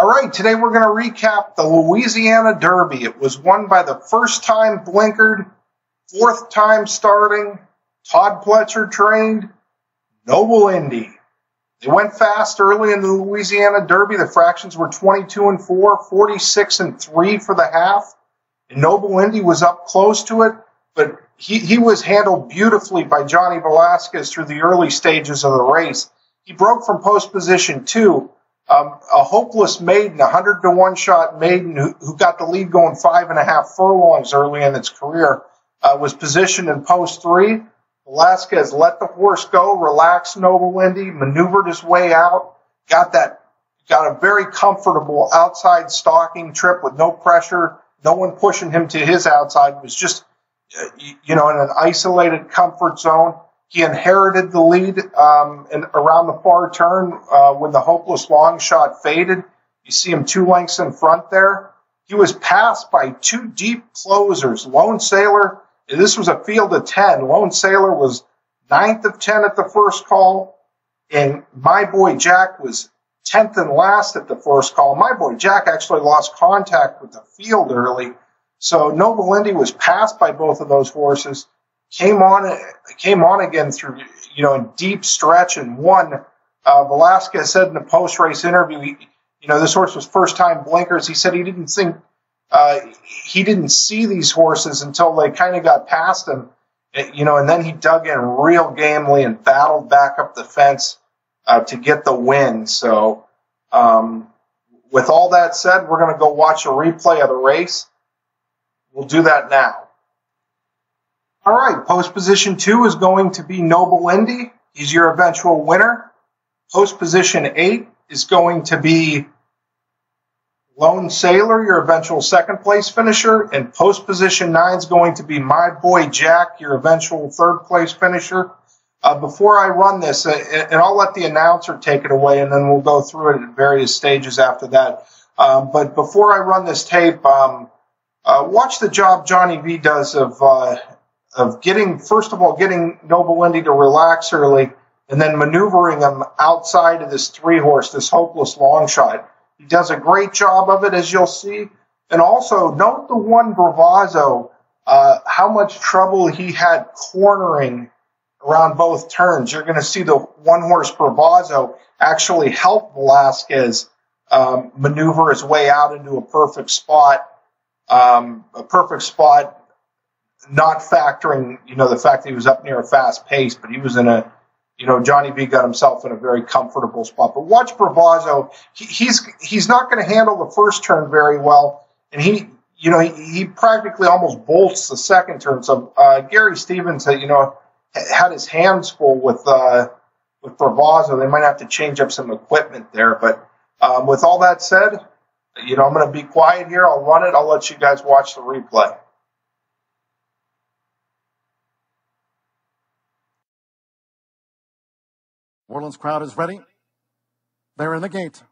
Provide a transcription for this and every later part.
All right, today we're going to recap the Louisiana Derby. It was won by the first-time blinkered, fourth-time starting, Todd Pletcher trained, Noble Indy. They went fast early in the Louisiana Derby. The fractions were 22-4, 46-3 for the half. And Noble Indy was up close to it, but he was handled beautifully by Johnny Velasquez through the early stages of the race. He broke from post position 2. A hopeless maiden, a 100-to-1 shot maiden who got the lead going 5.5 furlongs early in its career, was positioned in post 3. Velasquez let the horse go, relaxed Noble Indy, maneuvered his way out, got a very comfortable outside stalking trip with no pressure, no one pushing him to his outside. It was just, in an isolated comfort zone. He inherited the lead around the far turn when the hopeless long shot faded. You see him 2 lengths in front there. He was passed by 2 deep closers. Lone Sailor, this was a field of 10. Lone Sailor was 9th of 10 at the first call, and My Boy Jack was 10th and last at the first call. My Boy Jack actually lost contact with the field early, so Noble Indy was passed by both of those horses. Came on again through, in deep stretch and won. Velasquez said in the post-race interview, this horse was first-time blinkers. He said he didn't see these horses until they kind of got past him, and then he dug in real gamely and battled back up the fence to get the win. So, with all that said, we're going to go watch a replay of the race. We'll do that now. All right, post position 2 is going to be Noble Indy. He's your eventual winner. Post position 8 is going to be Lone Sailor, your eventual second place finisher. And post position 9 is going to be My Boy Jack, your eventual third place finisher. Before I run this, and I'll let the announcer take it away, and then we'll go through it at various stages after that. But before I run this tape, watch the job Johnny V does of getting Noble Indy to relax early and then maneuvering him outside of this 3-horse, this hopeless long shot. He does a great job of it, as you'll see. And also, note the one Bravazzo, how much trouble he had cornering around both turns. You're going to see the 1-horse Bravazzo actually help Velasquez maneuver his way out into a perfect spot, not factoring, the fact that he was up near a fast pace, but he was in a, Johnny V got himself in a very comfortable spot. But watch Bravazzo. He's not going to handle the first turn very well, and he practically almost bolts the second turn. So Gary Stevens, had his hands full with Bravazzo. They might have to change up some equipment there. But with all that said, I'm going to be quiet here. I'll run it. I'll let you guys watch the replay. Orleans crowd is ready. They're in the gate.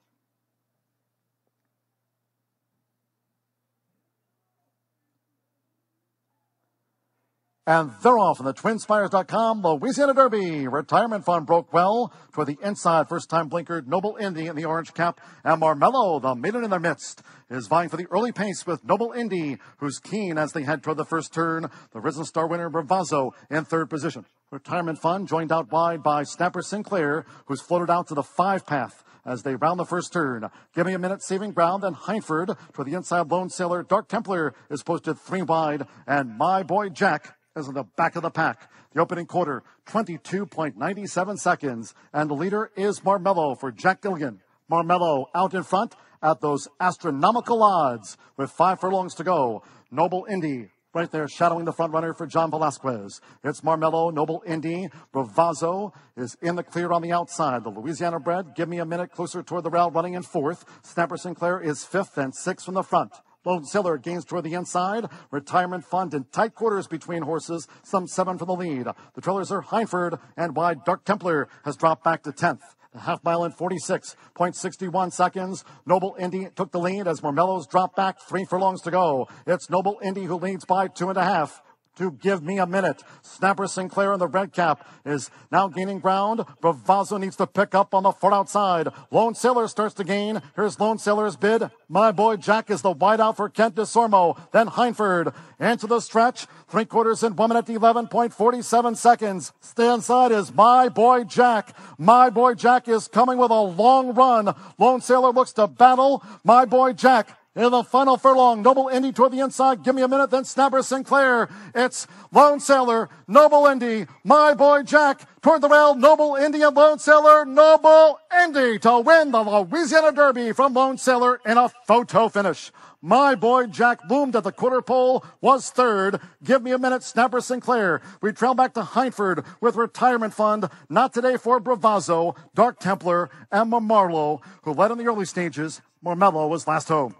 And they're off on the TwinSpires.com Louisiana Derby. Retirement fund broke well toward the inside. First-time blinkered Noble Indy in the orange cap. And Marmello, the maiden in their midst, is vying for the early pace with Noble Indy, who's keen as they head toward the first turn. The Risen Star winner, Bravazzo, in third position. Retirement fund joined out wide by Snapper Sinclair, who's floated out to the 5 path as they round the first turn. Give Me a Minute saving ground, and Heinford toward the inside. Lone Sailor. Dark Templar is posted 3 wide, and My Boy Jack is in the back of the pack. The opening quarter, 22.97 seconds, and the leader is Marmello for Jack Gilligan. Marmello out in front at those astronomical odds with 5 furlongs to go. Noble Indy right there shadowing the front runner for John Velasquez. It's Marmello, Noble Indy. Bravazzo is in the clear on the outside. The Louisiana bred, Give Me a Minute, closer toward the rail, running in 4th. Snapper Sinclair is 5th and 6th from the front. Lone Sailor gains toward the inside. Retirement fund in tight quarters between horses, some 7 from the lead. The trailers are Heinford, and wide Dark Templar has dropped back to 10th. A half mile in 46.61 seconds. Noble Indy took the lead as Marmello's dropped back. 3 furlongs to go. It's Noble Indy who leads by 2.5. to Give Me a Minute. Snapper Sinclair in the red cap is now gaining ground. Bravazzo needs to pick up on the far outside. Lone Sailor starts to gain. Here's Lone Sailor's bid. My Boy Jack is the wideout for Kent DeSormo. Then Heinford into the stretch. 3/4 in 1 minute 11.47 seconds. Stay inside is My Boy Jack. My Boy Jack is coming with a long run. Lone Sailor looks to battle. My Boy Jack in the final furlong. Noble Indy toward the inside. Give Me a Minute. Then Snapper Sinclair. It's Lone Sailor, Noble Indy, My Boy Jack toward the rail. Noble Indy and Lone Sailor. Noble Indy to win the Louisiana Derby from Lone Sailor in a photo finish. My Boy Jack loomed at the quarter pole, was third. Give Me a Minute, Snapper Sinclair. We trail back to Heinford with Retirement Fund. Not today for Bravazzo, Dark Templar, and Marlowe, who led in the early stages. Marmello was last home.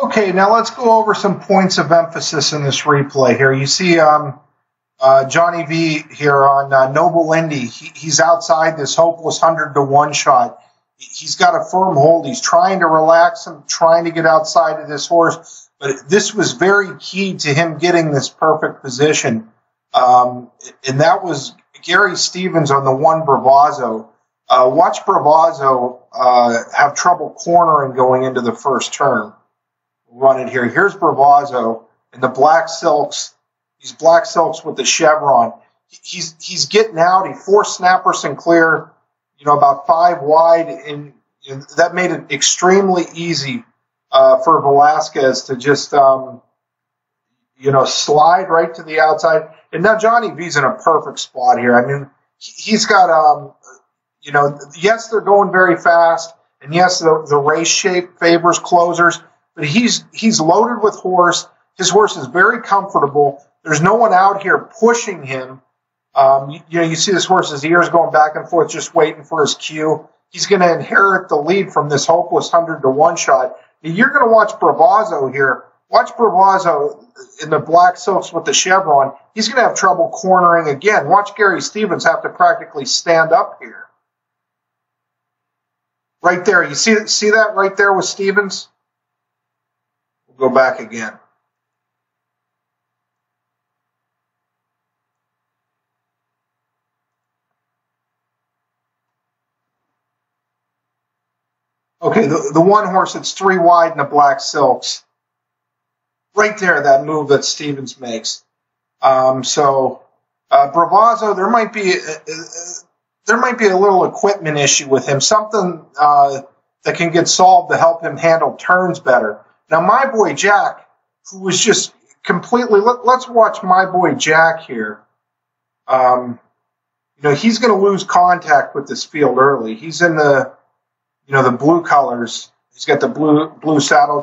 Okay, now let's go over some points of emphasis in this replay here. You see Johnny V here on Noble Indy. He's outside this hopeless 100-to-1 shot. He's got a firm hold. He's trying to relax him, trying to get outside of this horse. But this was very key to him getting this perfect position. And that was Gary Stevens on the 1 Bravazzo. Watch Bravazzo have trouble cornering going into the first turn. Run it here. Here's Bravazzo in the black silks. These black silks with the chevron. He's getting out. He forced Snapper Sinclair, about 5 wide, and that made it extremely easy for Velasquez to just slide right to the outside. And now Johnny V's in a perfect spot here. I mean, he's got yes, they're going very fast, and yes, the race shape favors closers. But he's loaded with horse. His horse is very comfortable. There's no one out here pushing him. You see this horse's ears going back and forth, just waiting for his cue. He's going to inherit the lead from this hopeless 100-to-1 shot. You're going to watch Bravazzo here. Watch Bravazzo in the black silks with the chevron. He's going to have trouble cornering again. Watch Gary Stevens have to practically stand up here. Right there. You see that right there with Stevens? Go back again. Okay, the one horse that's 3 wide in the black silks. Right there, that move that Stevens makes. Bravazzo, there might be a little equipment issue with him, something that can get solved to help him handle turns better. Now, My Boy Jack, who was just completely, let's watch My Boy Jack here. He's going to lose contact with this field early. He's in the blue colors. He's got the blue saddle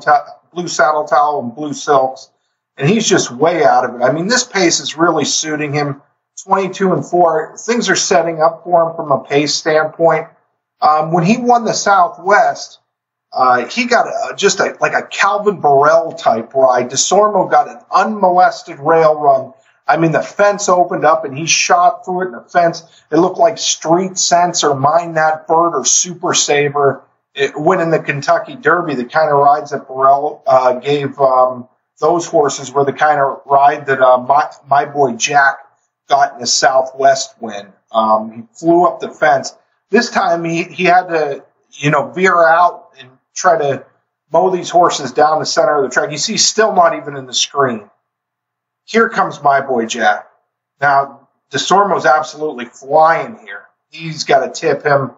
towel and blue silks, and he's just way out of it. I mean, this pace is really suiting him. 22-4. Things are setting up for him from a pace standpoint. When he won the Southwest, he got like a Calvin Burrell type ride. DeSormo got an unmolested rail run. I mean, the fence opened up and he shot through it in the fence. It looked like Street Sense or Mind That Bird or Super Saver winning the Kentucky Derby. The kind of rides that Burrell gave those horses were the kind of ride that my boy Jack got in the Southwest win. He flew up the fence. This time he had to, veer out and try to mow these horses down the center of the track. You see, still not even in the screen. Here comes My Boy Jack. Now, DeSormo's absolutely flying here. He's got to tip him.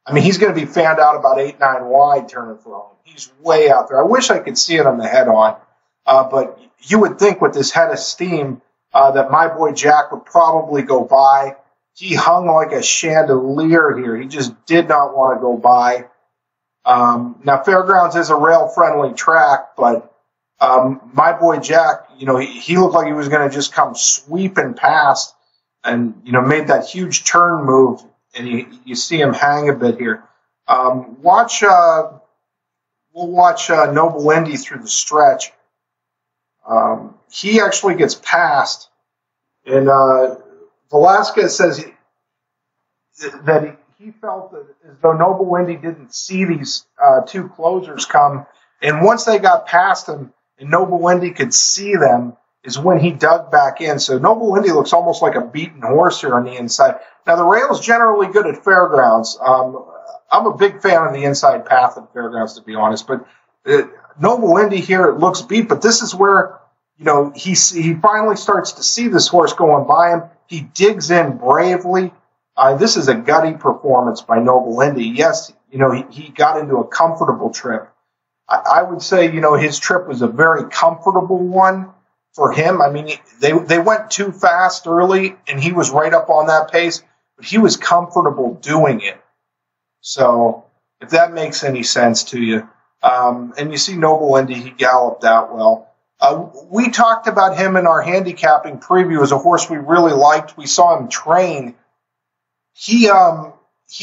I mean, he's going to be fanned out about 8-9 wide turning for home. He's way out there. I wish I could see it on the head-on. But you would think with this head of steam that My Boy Jack would probably go by. He hung like a chandelier here. He just did not want to go by. Now, Fairgrounds is a rail-friendly track, but My Boy Jack, he looked like he was going to just come sweeping past and, made that huge turn move, and you see him hang a bit here. We'll watch Noble Indy through the stretch. He actually gets past, and Velasquez says that he felt that as though Noble Indy didn't see these two closers come, and once they got past him and Noble Indy could see them, is when he dug back in. So Noble Indy looks almost like a beaten horse here on the inside. Now, the rail's generally good at fairgrounds. I'm a big fan of the inside path at fairgrounds, to be honest. But Noble Indy here, it looks beat. But this is where, he finally starts to see this horse going by him. He digs in bravely. This is a gutty performance by Noble Indy. Yes, he got into a comfortable trip. I would say, his trip was a very comfortable one for him. I mean, they went too fast early, and he was right up on that pace, but he was comfortable doing it. So, if that makes any sense to you. And you see Noble Indy, he galloped out well. We talked about him in our handicapping preview as a horse we really liked. We saw him train. He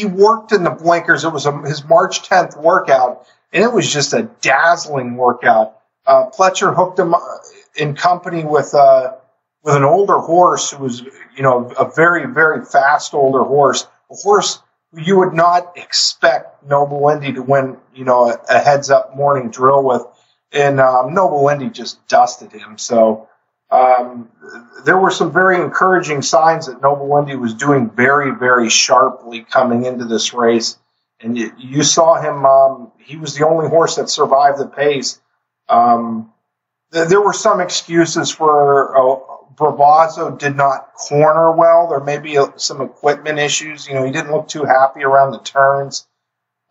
worked in the blinkers. It was his March 10th workout, and it was just a dazzling workout. Pletcher hooked him in company with an older horse who was, a very, very fast older horse, a horse who you would not expect Noble Indy to win, a heads-up morning drill with, and Noble Indy just dusted him. So there were some very encouraging signs that Noble Indy was doing very, very sharply coming into this race, and you saw him. He was the only horse that survived the pace. There were some excuses for Bravazzo did not corner well. There may be some equipment issues. He didn't look too happy around the turns.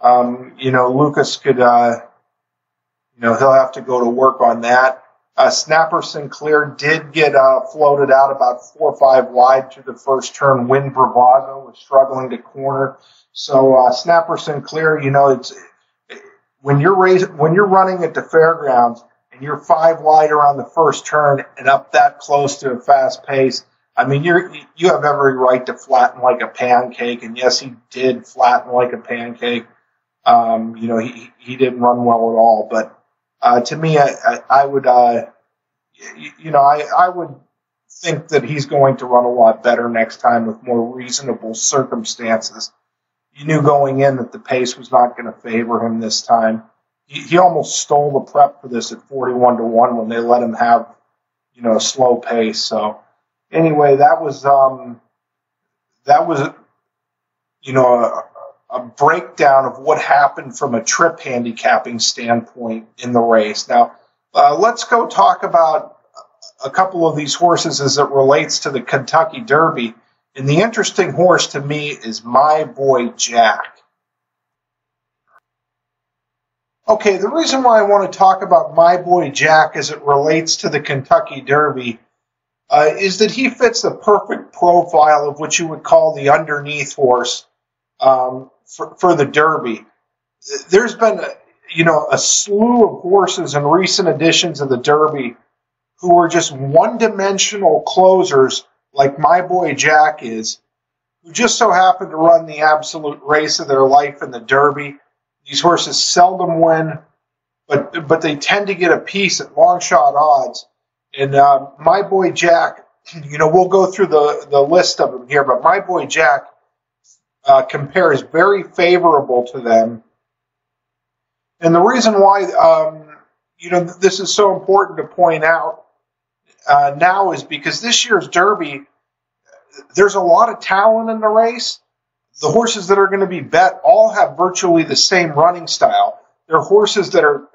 Lucas could, he'll have to go to work on that. Snapper Sinclair did get floated out about 4 or 5 wide through the first turn when Bravazzo was struggling to corner. So Snapper Sinclair, it's when you're running at the fairgrounds and you're 5 wide around the first turn and up that close to a fast pace, I mean, you have every right to flatten like a pancake. And yes, he did flatten like a pancake. He didn't run well at all. But to me, I would, I would think that he's going to run a lot better next time with more reasonable circumstances. You knew going in that the pace was not going to favor him this time. He almost stole the prep for this at 41-1 when they let him have, a slow pace. So anyway, that was a breakdown of what happened from a trip handicapping standpoint in the race. Now, let's go talk about a couple of these horses as it relates to the Kentucky Derby. And the interesting horse to me is My Boy Jack. Okay, the reason why I want to talk about My Boy Jack as it relates to the Kentucky Derby is that he fits the perfect profile of what you would call the underneath horse for the Derby. There's been a slew of horses in recent editions of the Derby who are just one-dimensional closers like My Boy Jack is, who just so happen to run the absolute race of their life in the Derby. These horses seldom win, but they tend to get a piece at long shot odds. And My Boy Jack, we'll go through the list of them here, but My Boy Jack compares very favorable to them. And the reason why, this is so important to point out now is because this year's Derby, there's a lot of talent in the race. The horses that are going to be bet all have virtually the same running style. They're horses that are,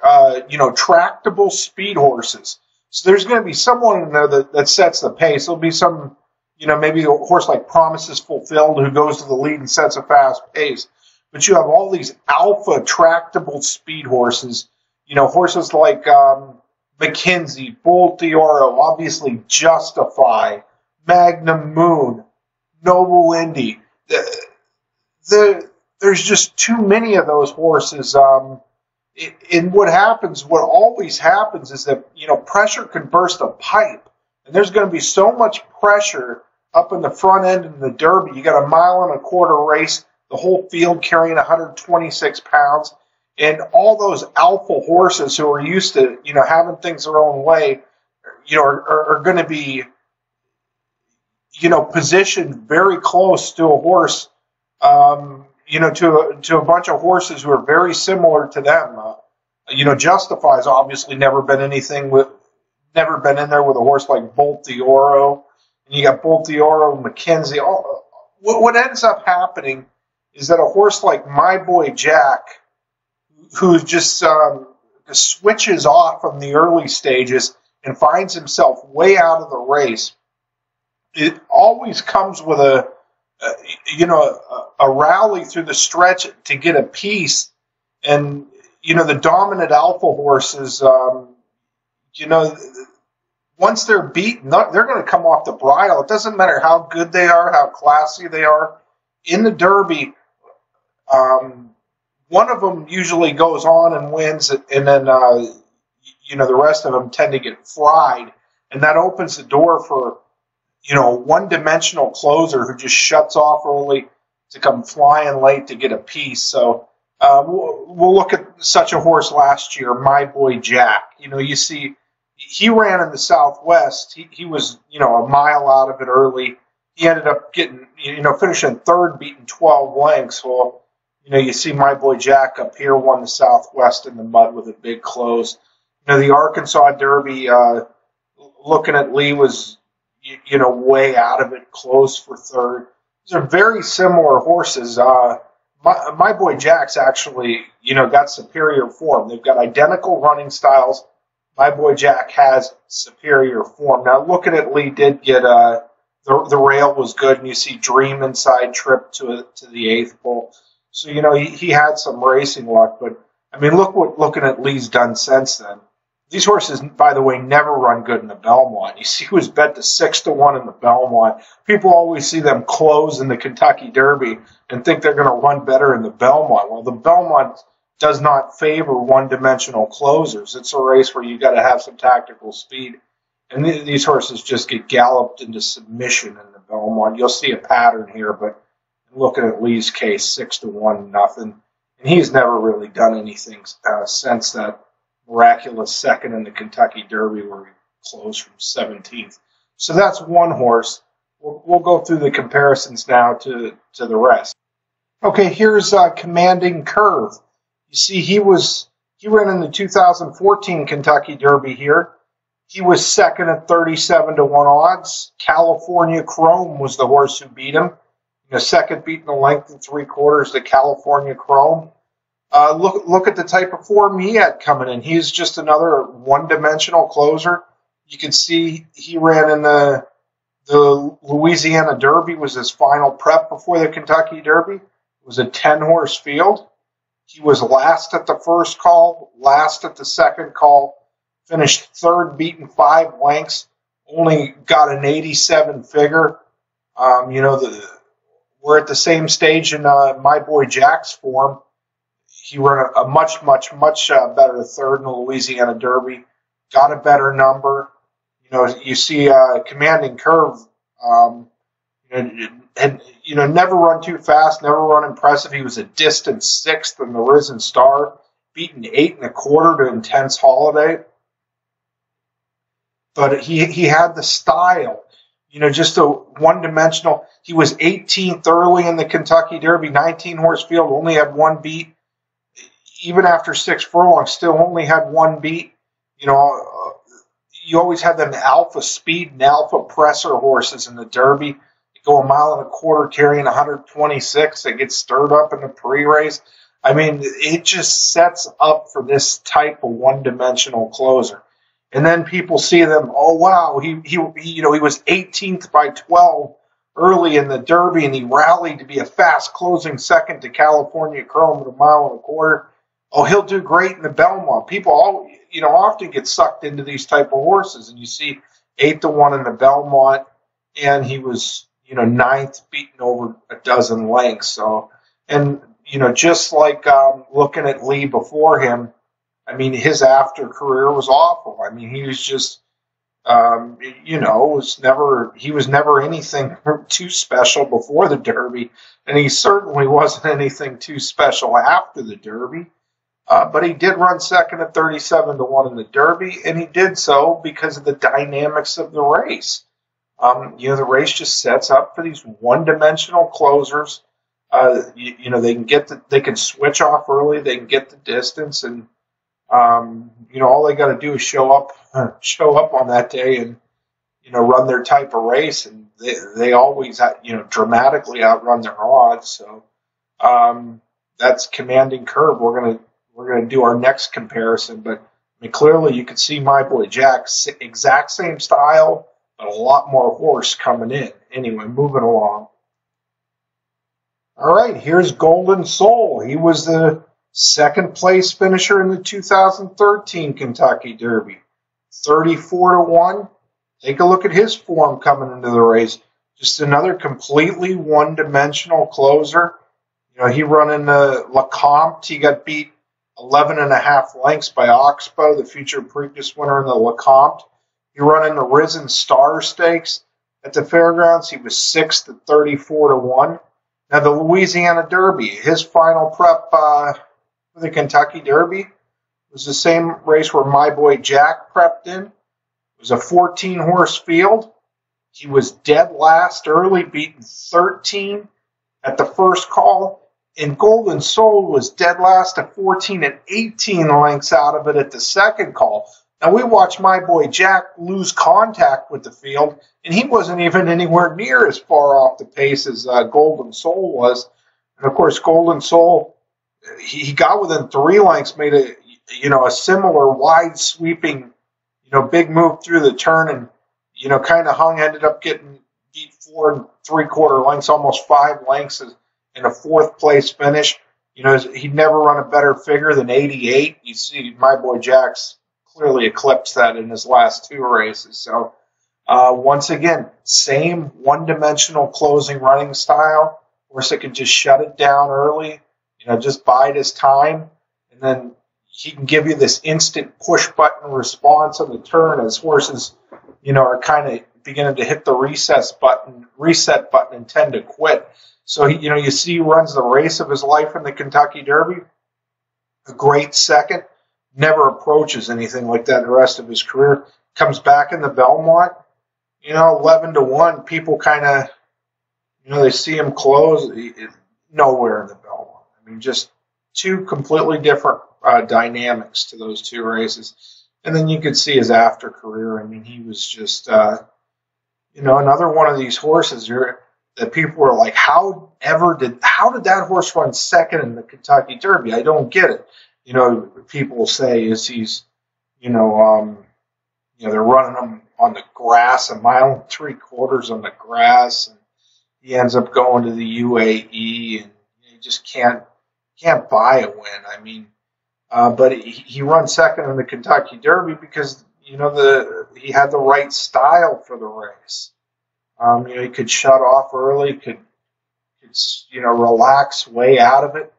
tractable speed horses. So there's going to be someone in there that sets the pace. There'll be some, maybe a horse like Promises Fulfilled who goes to the lead and sets a fast pace. But you have all these alpha tractable speed horses, horses like McKinsey, Bull D'Oro, obviously Justify, Magnum Moon, Noble Indy. There's just too many of those horses. And what always happens is that, pressure can burst a pipe. And there's going to be so much pressure up in the front end in the Derby. You got a 1.25 mile race, the whole field carrying 126 pounds. And all those alpha horses who are used to, having things their own way, are going to be, positioned very close to a horse, to a bunch of horses who are very similar to them. Justify's obviously never been in there with a horse like Bolt d'Oro. And you got Bolt d'Oro, McKenzie. What ends up happening is that a horse like My Boy Jack, who just switches off from the early stages and finds himself way out of the race, it always comes with a rally through the stretch to get a piece. And, the dominant alpha horses, once they're beaten, they're going to come off the bridle. It doesn't matter how good they are, how classy they are. In the Derby, one of them usually goes on and wins, and then, the rest of them tend to get fried. And that opens the door for, a one-dimensional closer who just shuts off early to come flying late to get a piece. So we'll look at such a horse last year, My Boy Jack. You see, he ran in the Southwest. He was, a mile out of it early. He ended up getting, finishing third, beating 12 lengths. Well, you see My Boy Jack up here won the Southwest in the mud with a big close. The Arkansas Derby, looking at Lee, was, way out of it, close for third. These are very similar horses. My Boy Jack's actually, got superior form. They've got identical running styles. My Boy Jack has superior form. Now, looking at Lee did get the rail was good, and you see Dream inside trip to the eighth pole. So, he had some racing luck. But, looking at Lee's done since then. These horses, by the way, never run good in the Belmont. You see, he was bet to 6-1 in the Belmont. People always see them close in the Kentucky Derby and think they're going to run better in the Belmont. Well, the Belmont does not favor one-dimensional closers. It's a race where you got to have some tactical speed. And these horses just get galloped into submission in the Belmont. You'll see a pattern here, but looking at Lee's case, 6-1, nothing. And he's never really done anything since that miraculous second in the Kentucky Derby where he closed from 17th. So that's one horse. We'll go through the comparisons now to the rest. Okay, here's Commanding Curve. You see, he ran in the 2014 Kentucky Derby here. He was second at 37-1 odds. California Chrome was the horse who beat him. Second beating a length and 3/4 to California Chrome. Look at the type of form he had coming in. He's just another one-dimensional closer. You can see he ran in the Louisiana Derby, was his final prep before the Kentucky Derby. It was a 10-horse field. He was last at the first call, last at the second call, finished third, beaten 5 lengths, only got an 87 figure. We're at the same stage in My Boy Jack's form. He ran a much better third in the Louisiana Derby, got a better number. You see Commanding Curve, never run too fast, never run impressive. He was a distant 6th in the Risen Star, beaten 8 1/4 to Intense Holiday. But he had the style, just a one-dimensional. He was 18th early in the Kentucky Derby, 19-horse field, only had one beat. Even after 6 furlongs, still only had one beat. You always had them alpha speed and alpha presser horses in the Derby. They go 1 1/4 carrying 126. They get stirred up in the pre-race. It just sets up for this type of one-dimensional closer. And then people see them, oh wow, he was 18th by 12 early in the Derby, and he rallied to be a fast closing second to California Chrome at 1 1/4. Oh, he'll do great in the Belmont. People often get sucked into these type of horses, and you see 8-1 in the Belmont, and he was 9th, beaten over a dozen lengths. So, and just like looking at Lee before him, his after career was awful. He was just he was never anything too special before the Derby, and he certainly wasn't anything too special after the Derby. But he did run second at 37-1 in the Derby, and he did so because of the dynamics of the race. The race just sets up for these one-dimensional closers. they can switch off early, they can get the distance, and all they got to do is show up on that day and run their type of race, and they always dramatically outrun their odds. So that's Commanding Curve. We're gonna do our next comparison, but I mean, clearly you can see My Boy Jack's exact same style, but a lot more horse coming in. Anyway, moving along. All right, here's Golden Soul. He was the second place finisher in the 2013 Kentucky Derby. 34-1. Take a look at his form coming into the race. Just another completely one-dimensional closer. He run in the Lecomte. He got beat 11.5 lengths by Oxbow, the future Preakness winner in the Lecomte. He run in the Risen Star Stakes at the Fairgrounds. He was 6th at 34-1. Now, the Louisiana Derby, his final prep for the Kentucky Derby was the same race where My Boy Jack prepped in. It was a 14-horse field. He was dead last early, beaten 13 at the first call. And Golden Soul was dead last at 14 and 18 lengths out of it at the second call. Now, we watched My Boy Jack lose contact with the field, and he wasn't even anywhere near as far off the pace as Golden Soul was. And, of course, Golden Soul, he got within 3 lengths, made a similar wide sweeping, big move through the turn, and, kind of hung, ended up getting beat 4 3/4 lengths, almost 5 lengths in a 4th place finish. He'd never run a better figure than 88. You see, My Boy Jack's clearly eclipsed that in his last 2 races. So, once again, same one-dimensional closing running style. Of course, it can just shut it down early, just bide his time, and then he can give you this instant push-button response on the turn as horses, are kind of beginning to hit the reset button and tend to quit. So, you see he runs the race of his life in the Kentucky Derby, a great second. Never approaches anything like that the rest of his career. Comes back in the Belmont, 11-1. People kind of, they see him close. Nowhere in the Belmont. I mean, just 2 completely different dynamics to those 2 races. And then you could see his after career. I mean, he was just, another one of these horses that people were like, how did that horse run second in the Kentucky Derby? I don't get it. People say is he's, they're running him on the grass, 1 3/4 on the grass, and he ends up going to the UAE, and you just can't buy a win. I mean, but he runs second in the Kentucky Derby because he had the right style for the race. He could shut off early, could relax way out of it.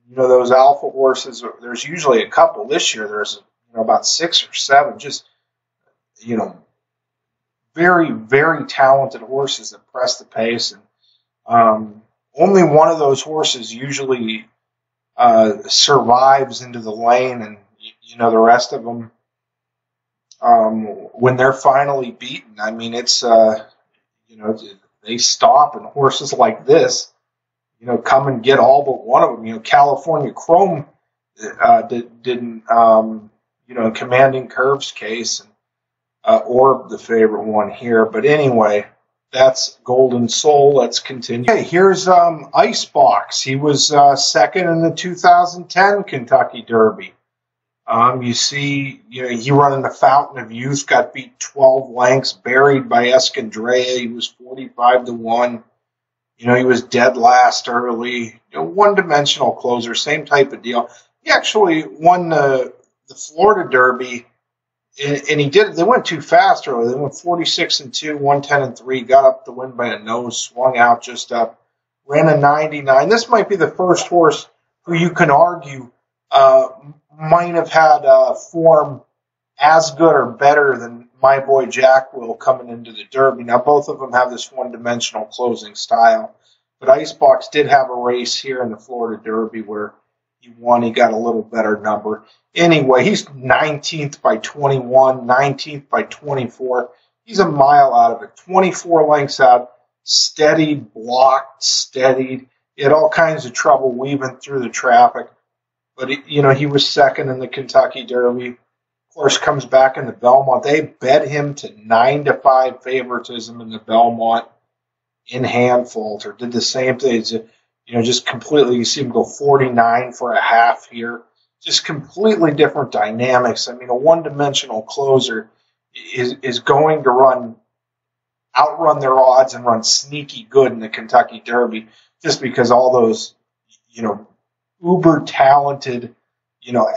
Those alpha horses, there's usually a couple. This year there's about 6 or 7 just, very, very talented horses that press the pace. And only one of those horses usually survives into the lane. And, the rest of them, when they're finally beaten, I mean, it's, they stop, and horses like this, come and get all but one of them. California Chrome didn't, in Commanding Curve's case, and Orb, the favorite one here. But anyway, that's Golden Soul. Let's continue. Okay, here's Icebox. He was second in the 2010 Kentucky Derby. You see, he run in the Fountain of Youth, got beat 12 lengths, buried by Escandrea. He was 45-1. He was dead last early. One-dimensional closer, same type of deal. He actually won the Florida Derby, and he did. They went too fast early. They went 46-2, 110-3, got up the win by a nose, swung out just up, ran a 99. This might be the first horse who you can argue might have had form as good or better than My Boy Jack will coming into the Derby. Now, both of them have this one-dimensional closing style, but Icebox did have a race here in the Florida Derby where he won. He got a little better number. Anyway, he's 19th by 21, 19th by 24. He's a mile out of it, 24 lengths out, steadied, blocked, steadied. He had all kinds of trouble weaving through the traffic. But, he was second in the Kentucky Derby. Of course, comes back in the Belmont. They bet him to 9-5 favoritism in the Belmont in Handfalter. Did the same thing. Just completely, you see him go 49 for a half here. Just completely different dynamics. I mean, a one-dimensional closer is going to outrun their odds and run sneaky good in the Kentucky Derby just because all those, uber talented,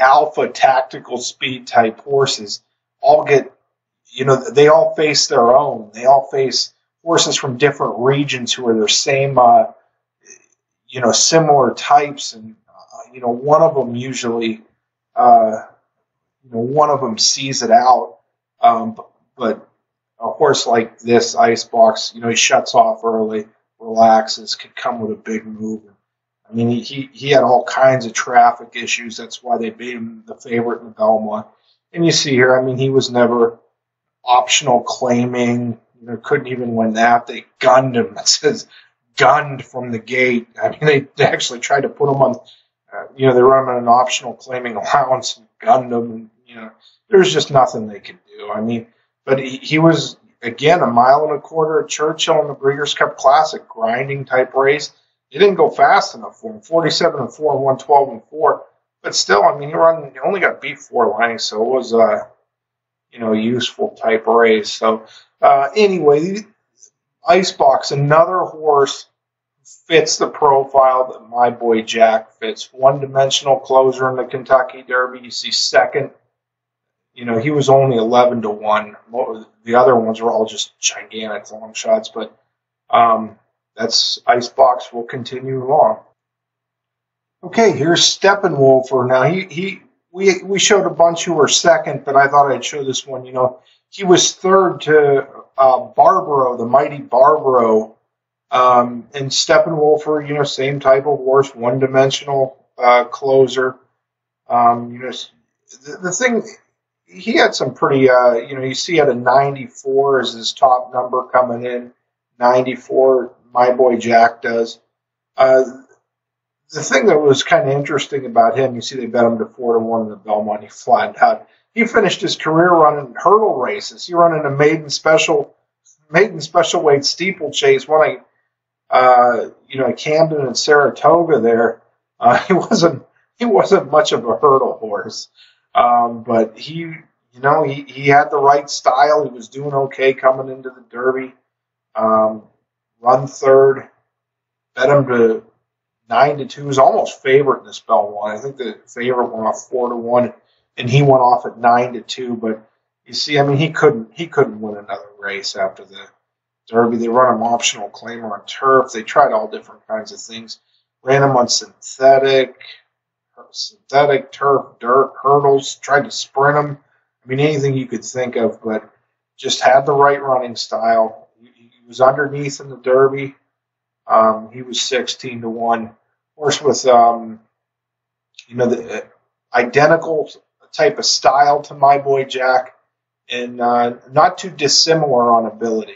alpha tactical speed type horses all get, they all face their own. They all face horses from different regions who are their same, similar types. And, one of them usually, one of them sees it out. But a horse like this, Icebox, he shuts off early, relaxes, could come with a big move. I mean, he had all kinds of traffic issues. That's why they made him the favorite in the Belmont. And you see here, I mean, he was never optional claiming. Couldn't even win that. They gunned him. It says gunned from the gate. I mean, they actually tried to put him on, they run him on an optional claiming allowance and gunned him. And, there's just nothing they could do. I mean, but he was, again, 1.25 miles at Churchill in the Breeders' Cup Classic, grinding type race. He didn't go fast enough for him, 47-4 and 112-4. But still, I mean, he only got beat 4 lengths, so it was a useful type race. So anyway, Icebox, another horse fits the profile that my boy Jack fits. One-dimensional closer in the Kentucky Derby. You see second. He was only 11-1. The other ones were all just gigantic long shots, but that's Icebox. Will continue along. Okay, here's Steppenwolfer. Now we showed a bunch who were second, but I thought I'd show this one. He was third to Barbaro, the mighty Barbaro, and Steppenwolfer. Same type of horse, one-dimensional closer. The thing. He had some pretty, you see he had a 94 as his top number coming in. 94, my boy Jack does. The thing that was kind of interesting about him, you see they bet him to 4-1 in the Belmont. He flattened out. He finished his career running hurdle races. He ran in a maiden special weight steeplechase, won Camden and Saratoga there. He wasn't much of a hurdle horse. But he had the right style. He was doing okay coming into the Derby. Run third, bet him to 9-2. He was almost favorite in this Belmont. I think the favorite went off 4-1, and he went off at 9-2. But you see, I mean, he couldn't win another race after the Derby. They run him optional claimer on turf. They tried all different kinds of things. Ran him on synthetic, turf, dirt, hurdles, tried to sprint him. I mean, anything you could think of, but just had the right running style. He was underneath in the Derby. He was 16-1. Horse with, the identical type of style to my boy Jack, and not too dissimilar on ability.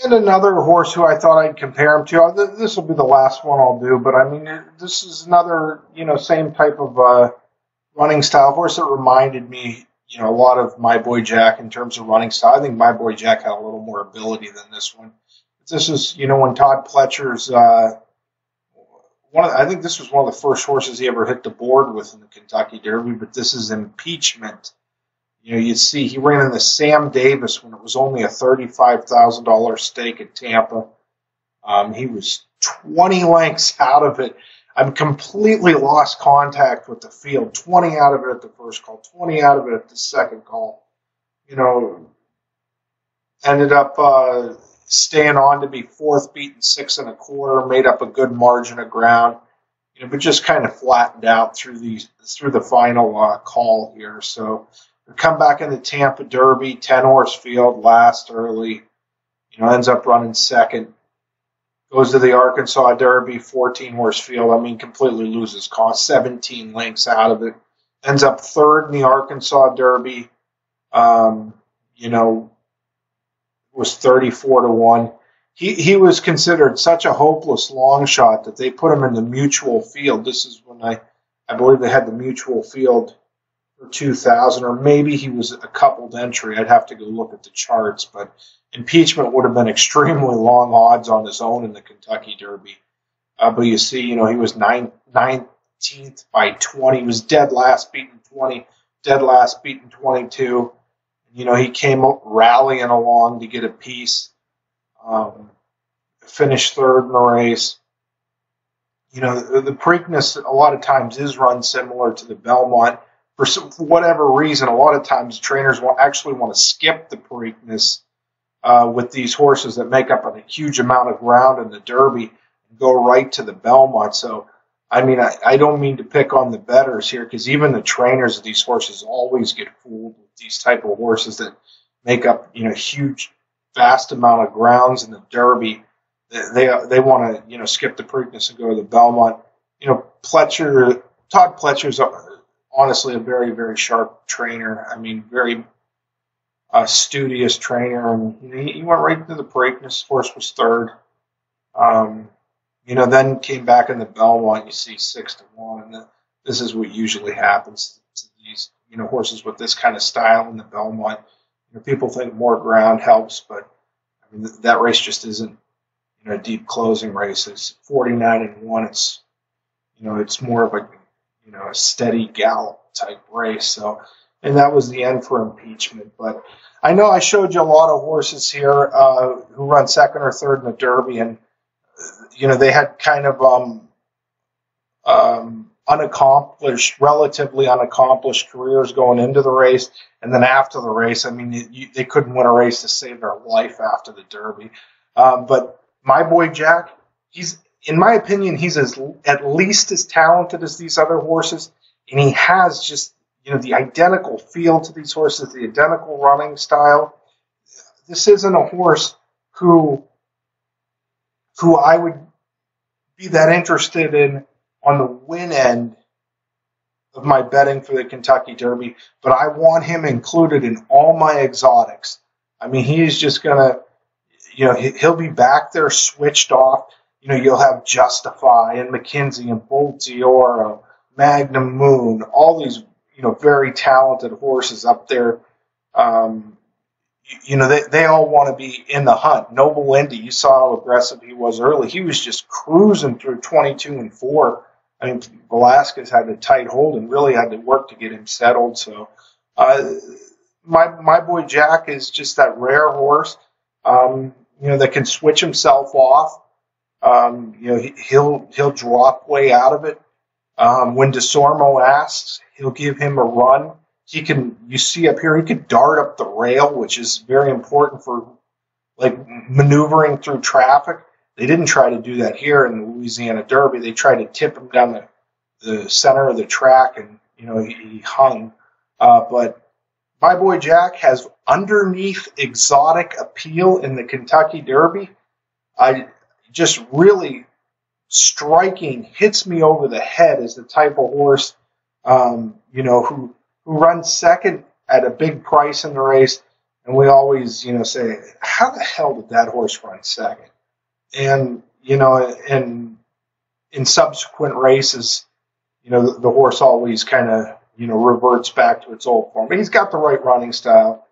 And another horse who I thought I'd compare him to. This will be the last one I'll do, but I mean, this is another, same type of running style horse that reminded me, a lot of my boy Jack in terms of running style. I think my boy Jack had a little more ability than this one. This is, when Todd Pletcher's, I think this was one of the first horses he ever hit the board with in the Kentucky Derby, but this is Impeachment. You see, he ran in the Sam Davis when it was only a $35,000 stake at Tampa. He was 20 lengths out of it. I'm completely lost contact with the field. 20 out of it at the first call, 20 out of it at the second call. Ended up staying on to be fourth, beaten 6 1/4, made up a good margin of ground. But just kind of flattened out through the final call here. So come back in the Tampa Derby, 10-horse field, last early. Ends up running second. Goes to the Arkansas Derby, 14-horse field. I mean, completely loses cost, 17 lengths out of it. Ends up third in the Arkansas Derby. Was 34-1. he was considered such a hopeless long shot that they put him in the mutual field. This is when I believe they had the mutual field for 2000, or maybe he was a coupled entry. I'd have to go look at the charts, but impeachment would have been extremely long odds on his own in the Kentucky Derby. But you see, he was 19th by 20. He was dead last, beaten 20, dead last, beaten 22. He came up rallying along to get a piece. Finished third in the race. The Preakness a lot of times is run similar to the Belmont. For whatever reason, a lot of times trainers actually want to skip the Preakness with these horses that make up a huge amount of ground in the Derby and go right to the Belmont. So, I don't mean to pick on the bettors here, because even the trainers of these horses always get fooled with these type of horses that make up, huge, vast amount of grounds in the Derby. They want to, skip the Preakness and go to the Belmont. Todd Pletcher's honestly a very, very sharp trainer. Very studious trainer, and he went right into the Preakness. Horse was third. Then came back in the Belmont. You see 6-1, and this is what usually happens to these, horses with this kind of style in the Belmont. People think more ground helps, but that race just isn't, a deep closing race. It's 49-1. It's more of a steady gallop type race. So, and that was the end for impeachment. But I know I showed you a lot of horses here who run second or third in the Derby, and they had kind of relatively unaccomplished careers going into the race, and then after the race, they couldn't win a race to save their life after the Derby. But my boy Jack, in my opinion, he's at least as talented as these other horses, and he has just the identical feel to these horses, the identical running style. This isn't a horse who I would be that interested in on the win end of my betting for the Kentucky Derby, but I want him included in all my exotics. He's just going to, he'll be back there switched off. You'll have Justify and McKinsey and Boltioro, Magnum Moon, all these, very talented horses up there. They all want to be in the hunt. Noble Indy, you saw how aggressive he was early. He was just cruising through 22-4. Velasquez had a tight hold and really had to work to get him settled. So, my boy Jack is just that rare horse, that can switch himself off. He'll drop way out of it. When DeSormo asks, he'll give him a run. You see up here, he could dart up the rail, which is very important for maneuvering through traffic. They didn't try to do that here in the Louisiana Derby. They tried to tip him down the center of the track, and he hung. But my boy Jack has underneath exotic appeal in the Kentucky Derby. Just really striking, hits me over the head as the type of horse, who runs second at a big price in the race. And we always, say, how the hell did that horse run second? And, and in subsequent races, the horse always kind of, reverts back to its old form. But he's got the right running style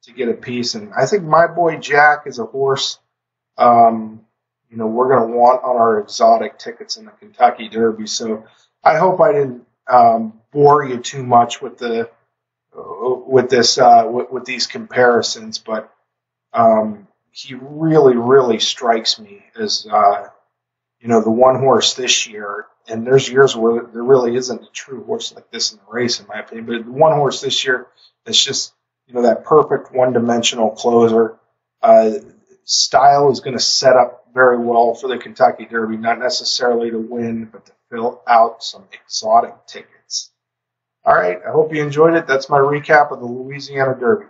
to get a piece. And I think my boy Jack is a horse, we're going to want on our exotic tickets in the Kentucky Derby. So I hope I didn't bore you too much with these comparisons, but he really, really strikes me as the one horse this year. And there's years where there really isn't a true horse like this in the race, in my opinion. But the one horse this year that's just that perfect one-dimensional closer. Style is going to set up very well for the Kentucky Derby, not necessarily to win, but to fill out some exotic tickets. All right, I hope you enjoyed it. That's my recap of the Louisiana Derby.